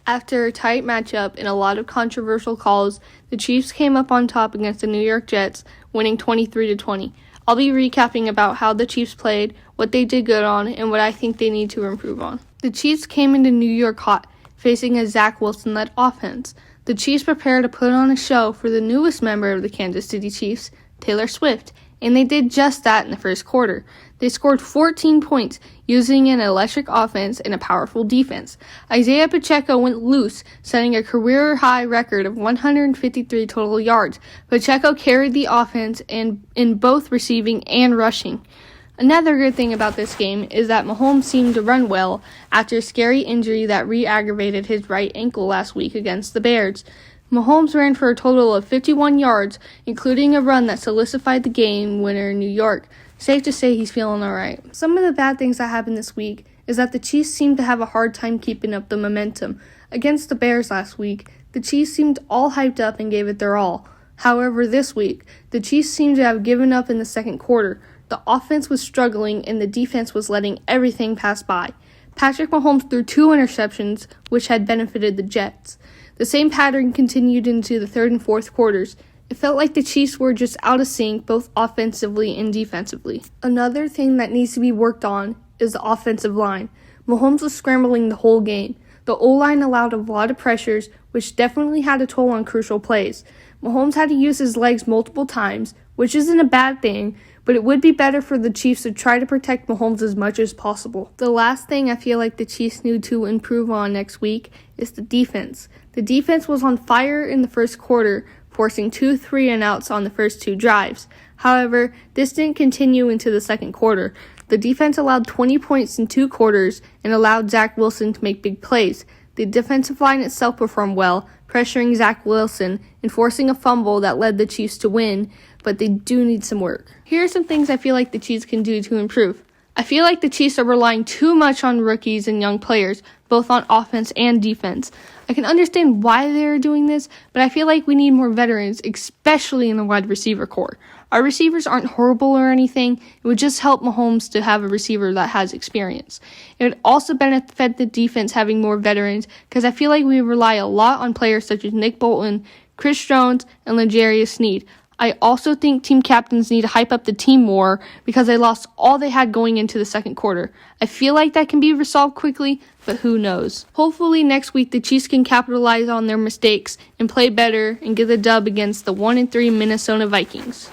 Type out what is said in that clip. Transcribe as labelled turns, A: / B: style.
A: After a tight matchup and a lot of controversial calls, the Chiefs came up on top against the New York Jets, winning 23-20. I'll be recapping about how the Chiefs played, what they did good on, and what I think they need to improve on. The Chiefs came into New York hot, facing a Zach Wilson-led offense. The Chiefs prepared to put on a show for the newest member of the Kansas City Chiefs, Taylor Swift, and they did just that in the first quarter. They scored 14 points using an electric offense and a powerful defense. Isaiah Pacheco went loose, setting a career-high record of 153 total yards. Pacheco carried the offense in both receiving and rushing. Another good thing about this game is that Mahomes seemed to run well after a scary injury that re-aggravated his right ankle last week against the Bears. Mahomes ran for a total of 51 yards, including a run that solidified the game winner in New York. Safe to say he's feeling alright. Some of the bad things that happened this week is that the Chiefs seemed to have a hard time keeping up the momentum. Against the Bears last week, the Chiefs seemed all hyped up and gave it their all. However, this week, the Chiefs seemed to have given up in the second quarter. The offense was struggling and the defense was letting everything pass by. Patrick Mahomes threw 2 interceptions, which had benefited the Jets. The same pattern continued into the third and fourth quarters. It felt like the Chiefs were just out of sync, both offensively and defensively. Another thing that needs to be worked on is the offensive line. Mahomes was scrambling the whole game. The O-line allowed a lot of pressures, which definitely had a toll on crucial plays. Mahomes had to use his legs multiple times, which isn't a bad thing, but it would be better for the Chiefs to try to protect Mahomes as much as possible. The last thing I feel like the Chiefs need to improve on next week is the defense. The defense was on fire in the first quarter, forcing 2 3-and-outs on the first 2 drives. However, this didn't continue into the second quarter. The defense allowed 20 points in 2 quarters and allowed Zach Wilson to make big plays. The defensive line itself performed well, pressuring Zach Wilson and forcing a fumble that led the Chiefs to win, but they do need some work. Here are some things I feel like the Chiefs can do to improve. I feel like the Chiefs are relying too much on rookies and young players, both on offense and defense. I can understand why they're doing this, but I feel like we need more veterans, especially in the wide receiver core. Our receivers aren't horrible or anything. It would just help Mahomes to have a receiver that has experience. It would also benefit the defense having more veterans, because I feel like we rely a lot on players such as Nick Bolton, Chris Jones, and L'Jarius Sneed. I also think team captains need to hype up the team more because they lost all they had going into the second quarter. I feel like that can be resolved quickly, but who knows. Hopefully next week the Chiefs can capitalize on their mistakes and play better and get the dub against the 1-3 Minnesota Vikings.